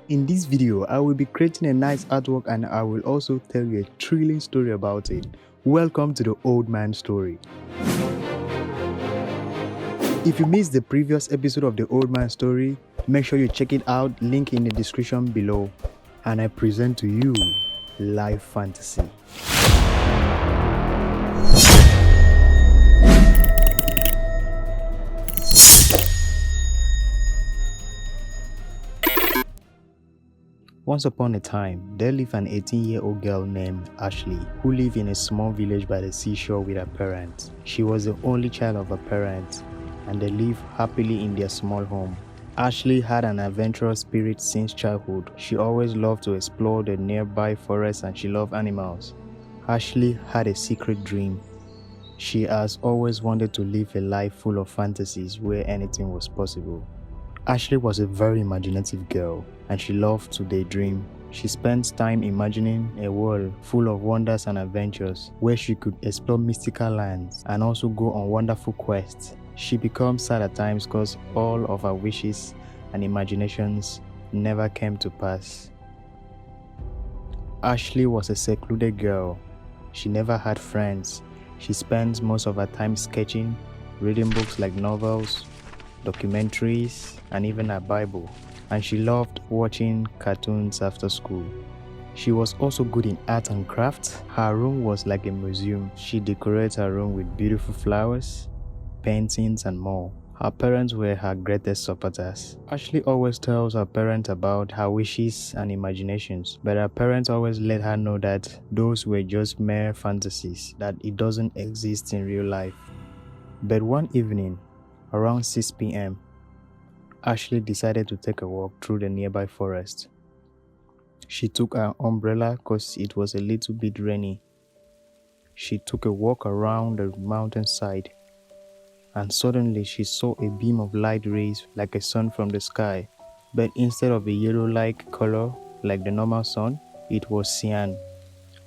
In this video, I will be creating a nice artwork and I will also tell you a thrilling story about it. Welcome to the Old Man Story. If you missed the previous episode of the Old Man Story, make sure you check it out, link in the description below. And I present to you Life Fantasy. Once upon a time, there lived an 18-year-old girl named Ashley, who lived in a small village by the seashore with her parents. She was the only child of her parents, and they lived happily in their small home. Ashley had an adventurous spirit since childhood. She always loved to explore the nearby forest and she loved animals. Ashley had a secret dream. She has always wanted to live a life full of fantasies where anything was possible. Ashley was a very imaginative girl and she loved to daydream. She spent time imagining a world full of wonders and adventures where she could explore mystical lands and also go on wonderful quests. She becomes sad at times because all of her wishes and imaginations never came to pass. Ashley was a secluded girl. She never had friends. She spent most of her time sketching, reading books like novels, documentaries, and even her Bible, and she loved watching cartoons after school. She was also good in art and craft. Her room was like a museum. She decorated her room with beautiful flowers, paintings, and more. Her parents were her greatest supporters. Ashley always tells her parents about her wishes and imaginations, but her parents always let her know that those were just mere fantasies, that it doesn't exist in real life. But one evening, around 6 p.m., Ashley decided to take a walk through the nearby forest. She took her umbrella because it was a little bit rainy. She took a walk around the mountainside, and suddenly she saw a beam of light rays like a sun from the sky, but instead of a yellow-like color like the normal sun, it was cyan.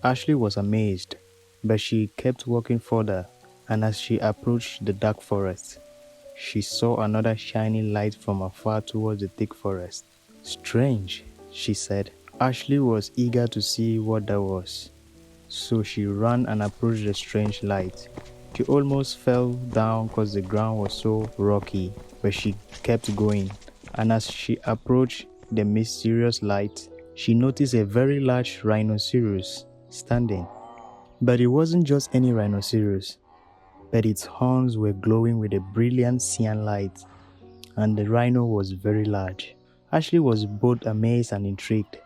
Ashley was amazed, but she kept walking further, and as she approached the dark forest, she saw another shining light from afar towards the thick forest. "Strange," she said. Ashley was eager to see what that was, so she ran and approached the strange light. She almost fell down because the ground was so rocky, but she kept going. And as she approached the mysterious light, she noticed a very large rhinoceros standing. But it wasn't just any rhinoceros, but its horns were glowing with a brilliant cyan light, and the rhino was very large. Ashley was both amazed and intrigued.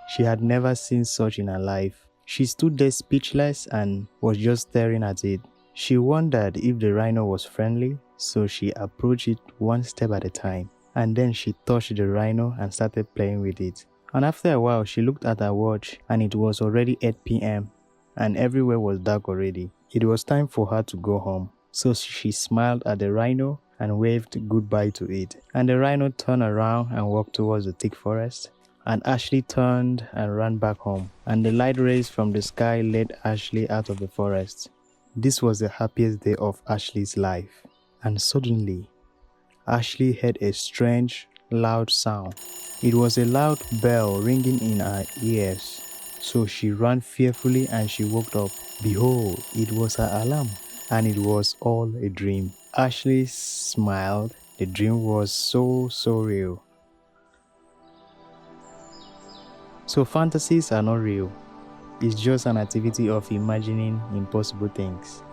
She had never seen such in her life. She stood there speechless and was just staring at it. She wondered if the rhino was friendly, so she approached it one step at a time, and then she touched the rhino and started playing with it. And after a while, she looked at her watch and it was already 8 p.m. and everywhere was dark already. It was time for her to go home, so she smiled at the rhino and waved goodbye to it. And the rhino turned around and walked towards the thick forest, and Ashley turned and ran back home, and the light rays from the sky led Ashley out of the forest. This was the happiest day of Ashley's life, and suddenly, Ashley heard a strange, loud sound. It was a loud bell ringing in her ears. So she ran fearfully and she woke up. Behold, it was her alarm, and it was all a dream. Ashley smiled. The dream was so real. So fantasies are not real. It's just an activity of imagining impossible things.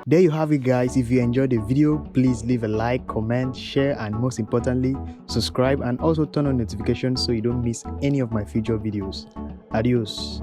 There you have it, guys. If you enjoyed the video, please leave a like, comment, share, and most importantly, subscribe and also turn on notifications so you don't miss any of my future videos. Adios.